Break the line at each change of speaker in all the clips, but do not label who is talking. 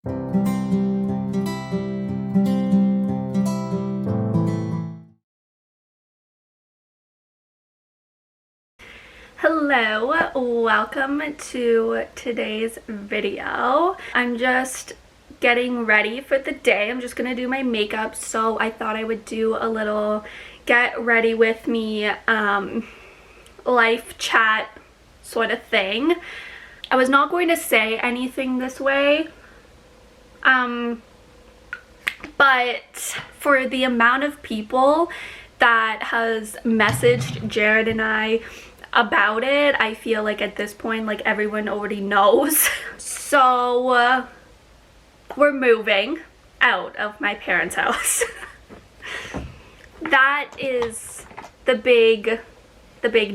Hello, welcome to today's video. I'm just getting ready for the day. I'm just gonna do my makeup, so I thought I would do a little get ready with me life chat sort of thing. I was not going to say anything this way, but for the amount of people that has messaged Jared and I about it, I feel like at this point, like, everyone already knows. So we're moving out of my parents' house. That is the big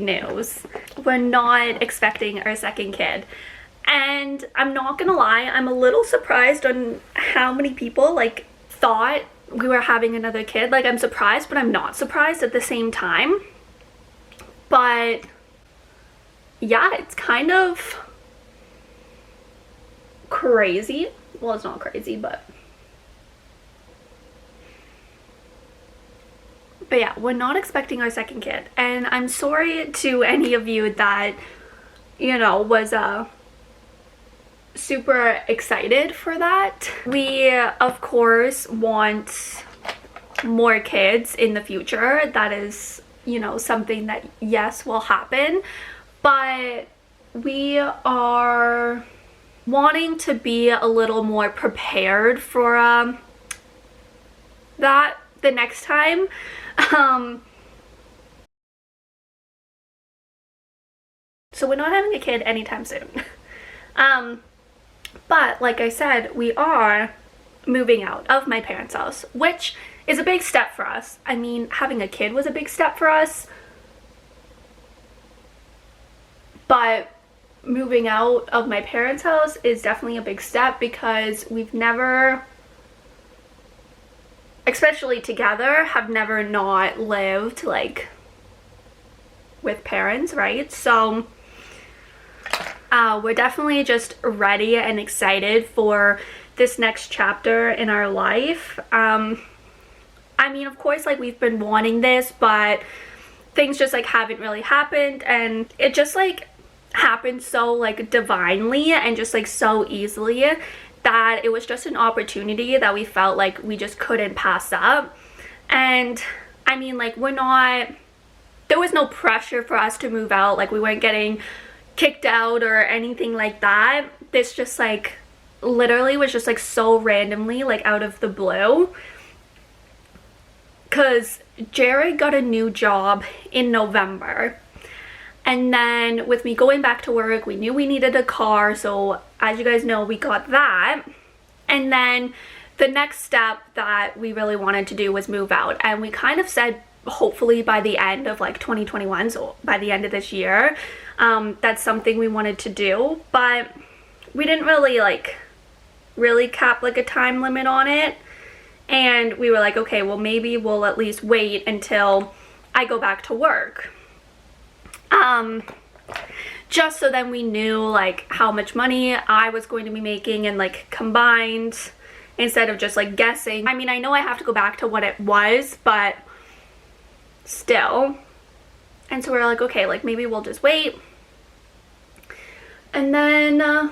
news. We're not expecting our second kid, and I'm not gonna lie, I'm a little surprised on how many people like thought we were having another kid. Like, I'm surprised, but I'm not surprised at the same time. But yeah, it's kind of crazy. Well, it's not crazy, but yeah, we're not expecting our second kid, and I'm sorry to any of you that, you know, was super excited for that. We of course want more kids in the future. That is, you know, something that, yes, will happen, but we are wanting to be a little more prepared for that the next time. So we're not having a kid anytime soon. But like I said, we are moving out of my parents' house, which is a big step for us. I mean, having a kid was a big step for us, but moving out of my parents' house is definitely a big step, because we've never, especially together, have never not lived like with parents, right? So we're definitely just ready and excited for this next chapter in our life. I mean, of course, like, we've been wanting this, but things just like haven't really happened, and it just like happened so like divinely and just like so easily that it was just an opportunity that we felt like we just couldn't pass up. And I mean, like, there was no pressure for us to move out. Like, we weren't getting kicked out or anything like that. This just like literally was just like so randomly, like, out of the blue, because Jared got a new job in November, and then with me going back to work, we knew we needed a car, so as you guys know, we got that. And then the next step that we really wanted to do was move out, and we kind of said hopefully by the end of like 2021, so by the end of this year, that's something we wanted to do. But we didn't really cap like a time limit on it, and we were like, okay, well, maybe we'll at least wait until I go back to work, just so then we knew like how much money I was going to be making, and like combined, instead of just like guessing. I mean, I know I have to go back to what it was, but still. And so we're like, okay, like, maybe we'll just wait. And then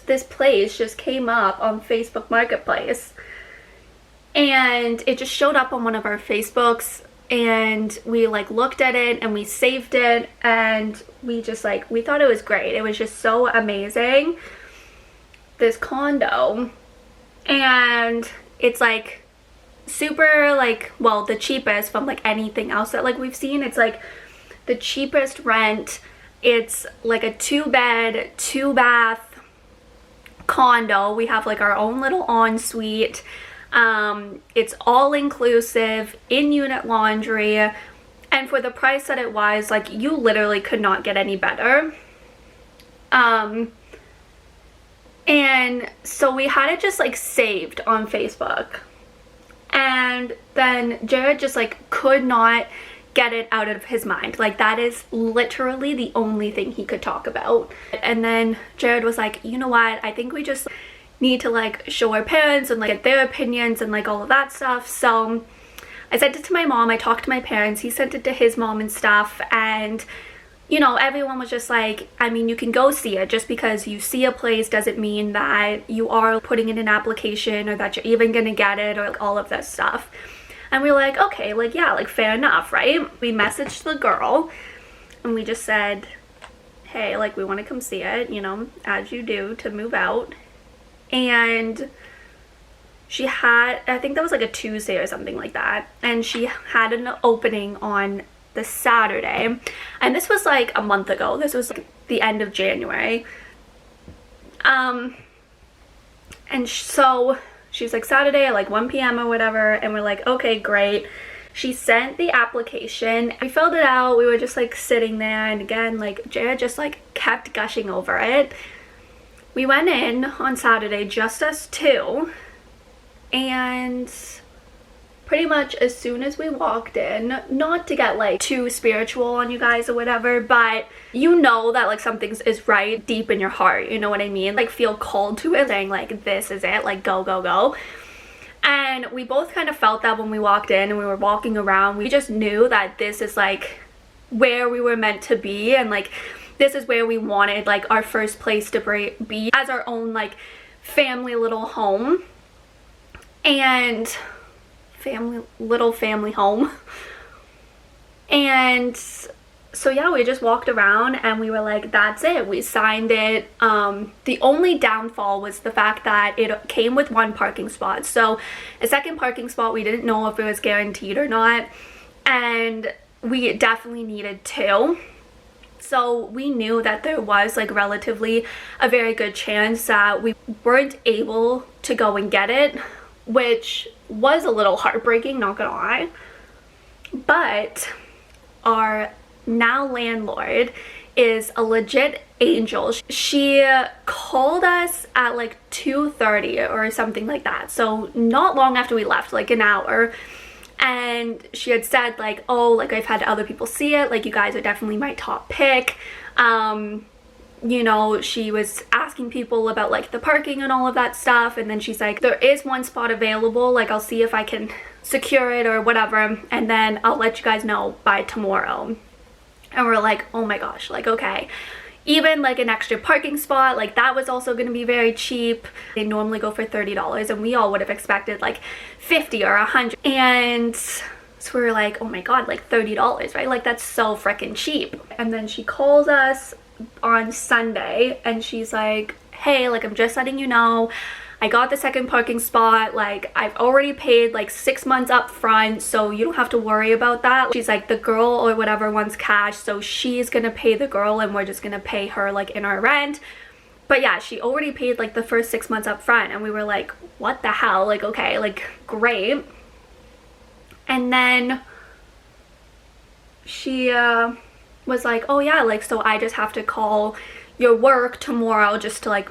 this place just came up on Facebook Marketplace, and it just showed up on one of our Facebooks, and we like looked at it and we saved it, and we just like, we thought it was great. It was just so amazing, this condo. And it's like super like, well, the cheapest from like anything else that like we've seen. It's like the cheapest rent. It's like a 2-bed 2-bath condo. We have like our own little ensuite. It's all inclusive, in-unit laundry, and for the price that it was, like, you literally could not get any better. And so we had it just like saved on Facebook, and then Jared just like could not get it out of his mind. Like, that is literally the only thing he could talk about. And then Jared was like, you know what, I think we just need to like show our parents and like get their opinions and like all of that stuff. So I sent it to my mom, I talked to my parents, he sent it to his mom and stuff, and you know, everyone was just like, I mean, you can go see it. Just because you see a place doesn't mean that you are putting in an application or that you're even gonna get it, or like all of this stuff. And we were like, okay, like, yeah, like, fair enough, right? We messaged the girl and we just said, hey, like, we want to come see it, you know, as you do to move out. And she had, I think that was like a Tuesday or something like that, and she had an opening on the Saturday, and this was like a month ago. This was like the end of January. And so she's like, Saturday at like 1 p.m. or whatever, and we're like, okay, great. She sent the application, we filled it out, we were just like sitting there, and again, like, Jared just like kept gushing over it. We went in on Saturday, just us two, and pretty much as soon as we walked in, not to get like too spiritual on you guys or whatever, but you know that like something is right deep in your heart, you know what I mean? Like, feel called to it, saying like, this is it, like, go, go, go. And we both kind of felt that when we walked in and we were walking around. We just knew that this is like where we were meant to be, and like this is where we wanted like our first place to be as our own like family little home. And little family home. And so yeah, we just walked around and we were like, that's it, we signed it. The only downfall was the fact that it came with 1 parking spot. So a second parking spot, we didn't know if it was guaranteed or not, and we definitely needed 2. So we knew that there was like relatively a very good chance that we weren't able to go and get it, which was a little heartbreaking, not gonna lie. But our now landlord is a legit angel. She called us at like 2:30 or something like that, so not long after we left, like an hour, and she had said like, oh, like, I've had other people see it, like, you guys are definitely my top pick. You know, she was asking people about like the parking and all of that stuff, and then she's like, there is 1 spot available, like, I'll see if I can secure it or whatever, and then I'll let you guys know by tomorrow. And we're like, oh my gosh, like, okay. Even like an extra parking spot, like, that was also going to be very cheap. They normally go for $30, and we all would have expected like 50 or 100. And so we were like, oh my god, like $30, right? Like, that's so freaking cheap. And then she calls us on Sunday and she's like, hey, like, I'm just letting you know, I got the second parking spot, like, I've already paid like 6 months up front, so you don't have to worry about that. She's like, the girl or whatever wants cash, so she's gonna pay the girl and we're just gonna pay her like in our rent. But yeah, she already paid like the first 6 months up front, and we were like, what the hell? Like, okay, like, great. And then she was like, oh yeah, like, so I just have to call your work tomorrow just to like,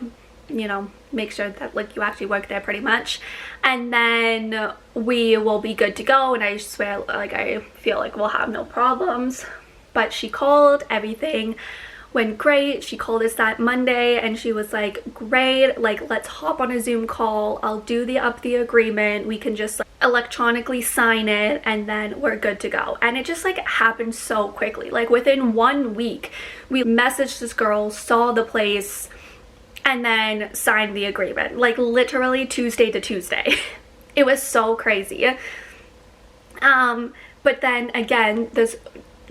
you know, make sure that like you actually work there pretty much, and then we will be good to go. And I swear, like, I feel like we'll have no problems. But she called, everything went great. She called us that Monday and she was like, great, like, let's hop on a Zoom call, I'll do the agreement, we can just like electronically sign it, and then we're good to go. And it just like happened so quickly. Like, within 1 week we messaged this girl, saw the place, and then signed the agreement, like literally Tuesday to Tuesday. It was so crazy. But then again, this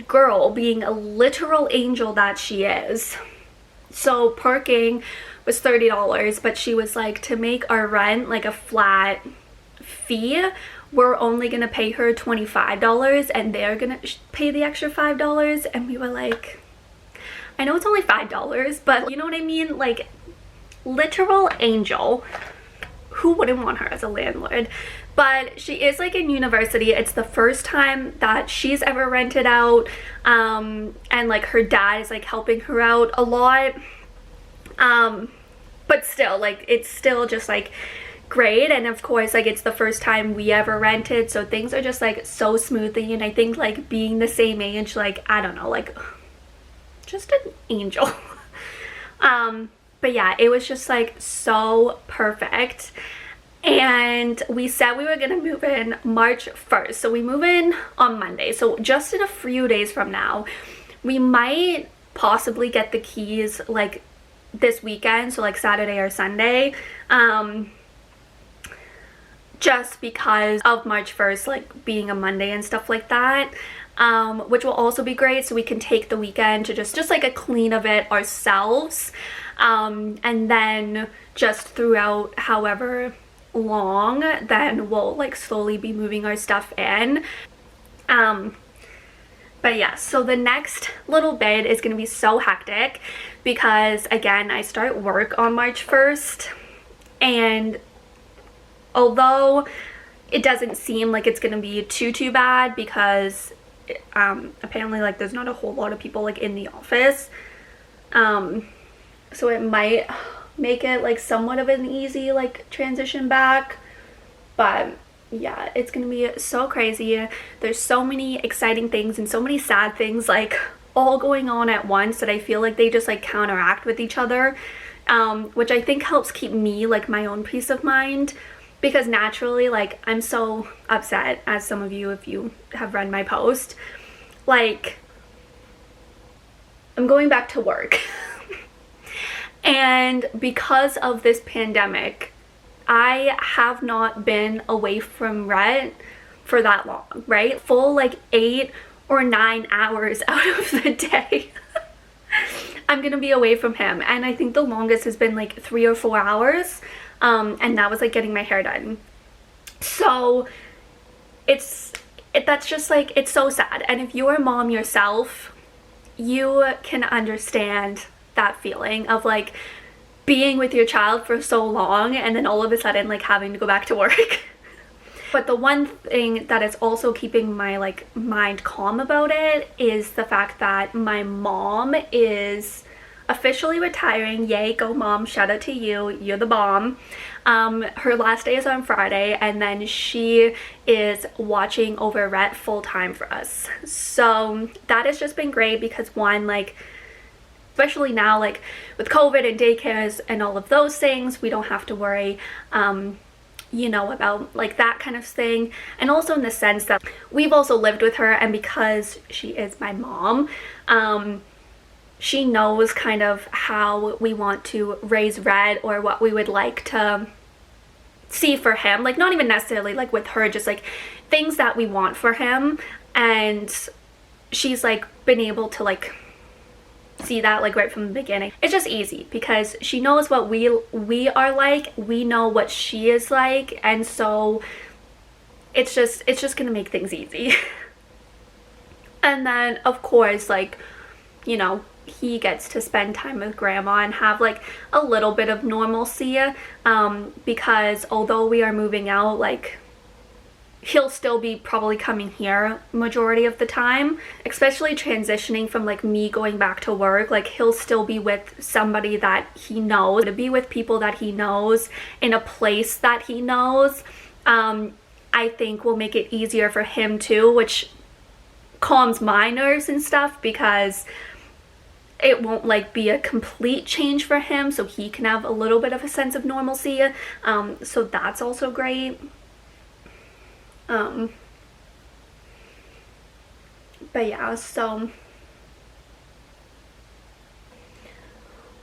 girl, being a literal angel that she is, so parking was $30, but she was like, to make our rent like a flat fee, we're only gonna pay her $25 and they're gonna pay the extra $5. And we were like, I know it's only $5, but you know what I mean? Like, literal angel. Who wouldn't want her as a landlord? But she is like in university. It's the first time that she's ever rented out, and like her dad is like helping her out a lot, but still, like, it's still just like great. And of course, like, it's the first time we ever rented, so things are just like so smoothly. And I think like being the same age, like, I don't know, like, just an angel. But yeah, it was just like so perfect. And we said we were gonna move in March 1st, so we move in on Monday, so just in a few days from now. We might possibly get the keys like this weekend, so like Saturday or Sunday, just because of March 1st like being a Monday and stuff like that, which will also be great, so we can take the weekend to just like a clean of it ourselves, and then just throughout however long, then we'll like slowly be moving our stuff in. But yeah, so the next little bit is going to be so hectic because again, I start work on March 1st, and although it doesn't seem like it's going to be too bad because apparently like there's not a whole lot of people like in the office, so it might make it like somewhat of an easy like transition back. But yeah, it's gonna be so crazy. There's so many exciting things and so many sad things like all going on at once that I feel like they just like counteract with each other, which I think helps keep me like my own peace of mind, because naturally like I'm so upset, as some of you, if you have read my post, like I'm going back to work. And because of this pandemic, I have not been away from Rhett for that long, right? Full like 8 or 9 hours out of the day. I'm gonna be away from him, and I think the longest has been like 3 or 4 hours, and that was like getting my hair done. So that's just like, it's so sad. And if you're a mom yourself, you can understand that feeling of like being with your child for so long and then all of a sudden like having to go back to work. But the one thing that is also keeping my like mind calm about it is the fact that my mom is officially retiring. Yay, go mom, shout out to you, you're the bomb. Her last day is on Friday, and then she is watching over Rhett full time for us. So that has just been great because one, like, especially now like with COVID and daycares and all of those things, we don't have to worry you know, about like that kind of thing. And also in the sense that we've also lived with her, and because she is my mom, she knows kind of how we want to raise Red, or what we would like to see for him, like not even necessarily like with her, just like things that we want for him. And she's like been able to like see that like right from the beginning. It's just easy because she knows what we are like, we know what she is like, and so it's just gonna make things easy. And then of course, like, you know, he gets to spend time with grandma and have like a little bit of normalcy, because although we are moving out, like he'll still be probably coming here majority of the time, especially transitioning from like me going back to work. Like he'll still be with somebody that he knows, to be with people that he knows in a place that he knows, I think will make it easier for him too, which calms my nerves and stuff, because it won't like be a complete change for him, so he can have a little bit of a sense of normalcy. So that's also great. But yeah, so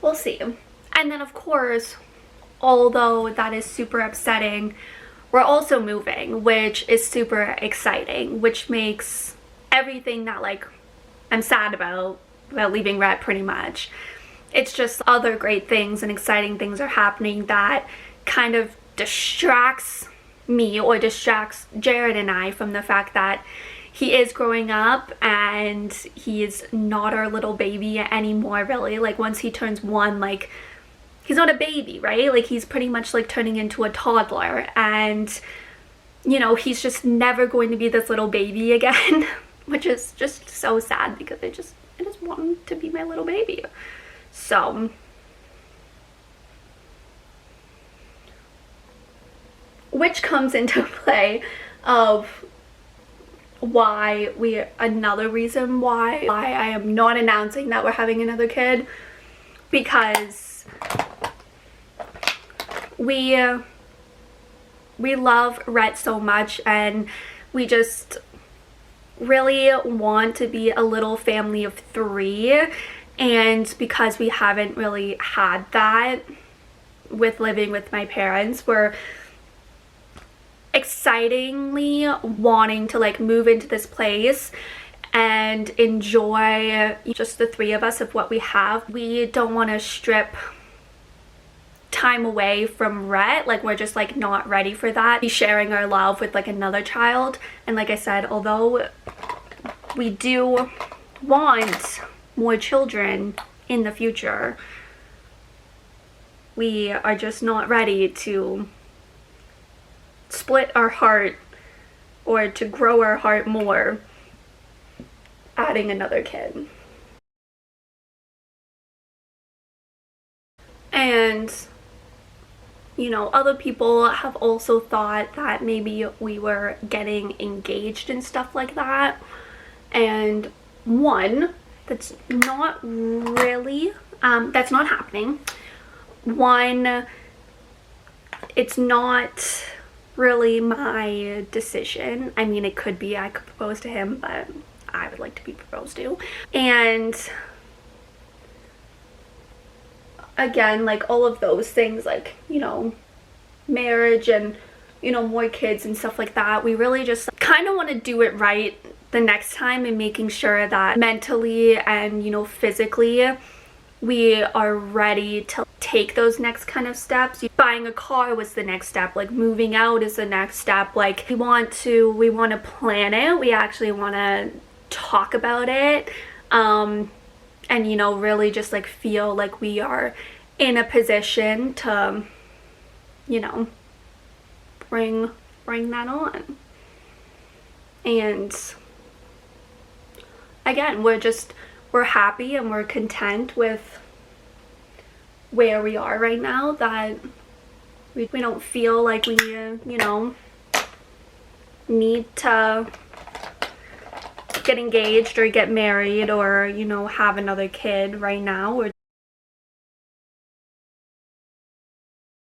we'll see. And then of course, although that is super upsetting, we're also moving, which is super exciting, which makes everything that like I'm sad about leaving Rhett pretty much. It's just other great things and exciting things are happening that kind of distracts me, or distracts Jared and I, from the fact that he is growing up and he's not our little baby anymore, really. Like once he turns 1, like he's not a baby, right? Like he's pretty much like turning into a toddler, and you know, he's just never going to be this little baby again. Which is just so sad, because I just want him to be my little baby. So which comes into play of another reason why I am not announcing that we're having another kid, because we love Rhett so much, and we just really want to be a little family of 3, and because we haven't really had that with living with my parents, we're excitingly wanting to like move into this place and enjoy just the 3 of us of what we have. We don't want to strip time away from Rhett. Like, we're just like not ready for that. Be sharing our love with like another child. And like I said, although we do want more children in the future, we are just not ready to split our heart or to grow our heart more adding another kid. And you know, other people have also thought that maybe we were getting engaged and stuff like that, and one, that's not really that's not happening. One, it's not really my decision. I mean, it could be, I could propose to him, but I would like to be proposed to. And again, like all of those things, like, you know, marriage and, you know, more kids and stuff like that, we really just kind of want to do it right the next time, and making sure that mentally and, you know, physically we are ready to take those next kind of steps. Buying a car was the next step, like moving out is the next step. Like we want to plan it. We actually want to talk about it, and you know, really just like feel like we are in a position to, you know, bring that on. And again, we're happy and we're content with where we are right now, that we don't feel like we, you know, need to get engaged or get married or, you know, have another kid right now.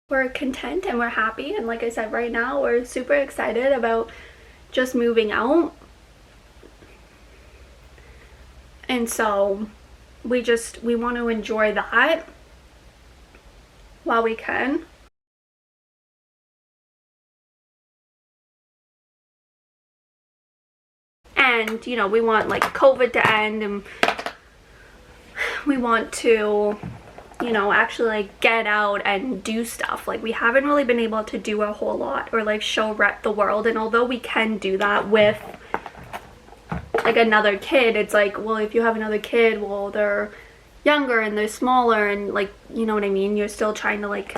We're content and we're happy, and like I said, right now we're super excited about just moving out. And so we want to enjoy that while we can. And you know, we want like COVID to end, and we want to, you know, actually like get out and do stuff. Like we haven't really been able to do a whole lot or like show Rhett the world, and although we can do that with like another kid, it's like, well, if you have another kid, well, they're younger and they're smaller, and like, you know what I mean, you're still trying to like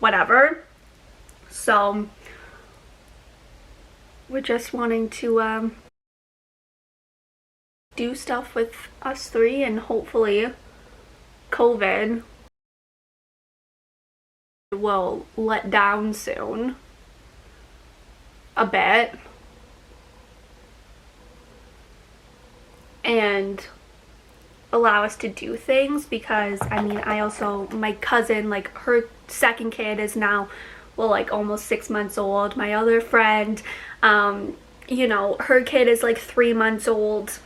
whatever. So we're just wanting to do stuff with us 3, and hopefully COVID will let down soon a bit, and allow us to do things. Because I mean, my cousin, like her second kid is now, well, like almost 6 months old. My other friend, you know, her kid is like 3 months old.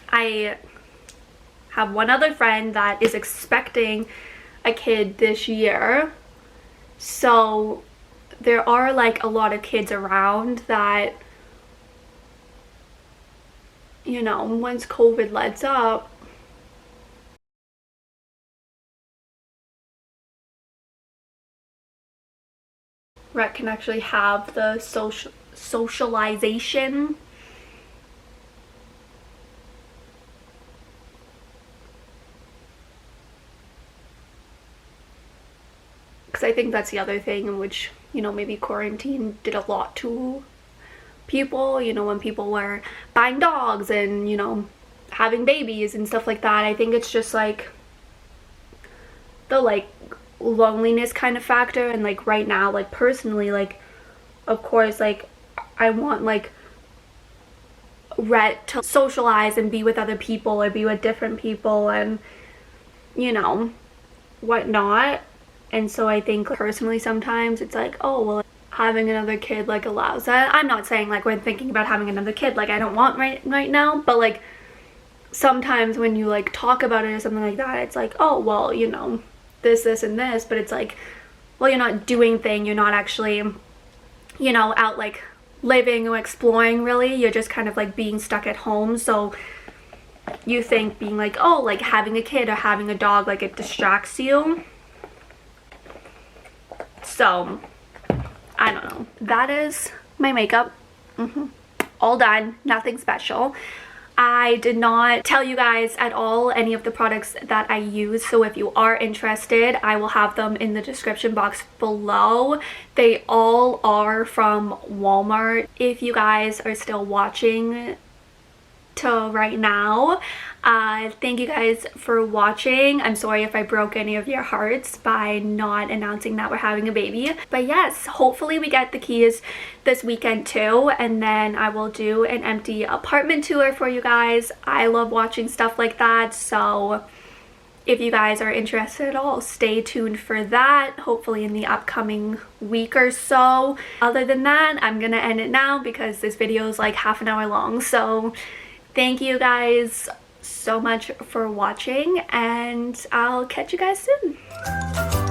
I have one other friend that is expecting a kid this year. So there are like a lot of kids around that, you know, once COVID lets up, Rhett can actually have the socialization because I think that's the other thing in which, you know, maybe quarantine did a lot to people, you know, when people were buying dogs and, you know, having babies and stuff like that. I think it's just like the like loneliness kind of factor. And like right now, like personally, like of course, like I want like Rhett to socialize and be with other people or be with different people and, you know, whatnot. And so I think personally sometimes it's like, oh well, having another kid like allows that. I'm not saying like when thinking about having another kid like I don't want right now, but like sometimes when you like talk about it or something like that, it's like, oh well, you know, this and this, but it's like, well, you're not doing thing, you're not actually, you know, out like living or exploring really, you're just kind of like being stuck at home. So you think being like, oh, like having a kid or having a dog, like it distracts you. So I don't know, that is my makeup. All done, nothing special. I did not tell you guys at all any of the products that I use, so if you are interested, I will have them in the description box below. They all are from Walmart. If you guys are still watching till right now, thank you guys for watching. I'm sorry if I broke any of your hearts by not announcing that we're having a baby, but yes, hopefully we get the keys this weekend too, and then I will do an empty apartment tour for you guys. I love watching stuff like that, so if you guys are interested at all, stay tuned for that, hopefully in the upcoming week or so. Other than that, I'm gonna end it now because this video is like half an hour long. So thank you guys so much for watching, and I'll catch you guys soon.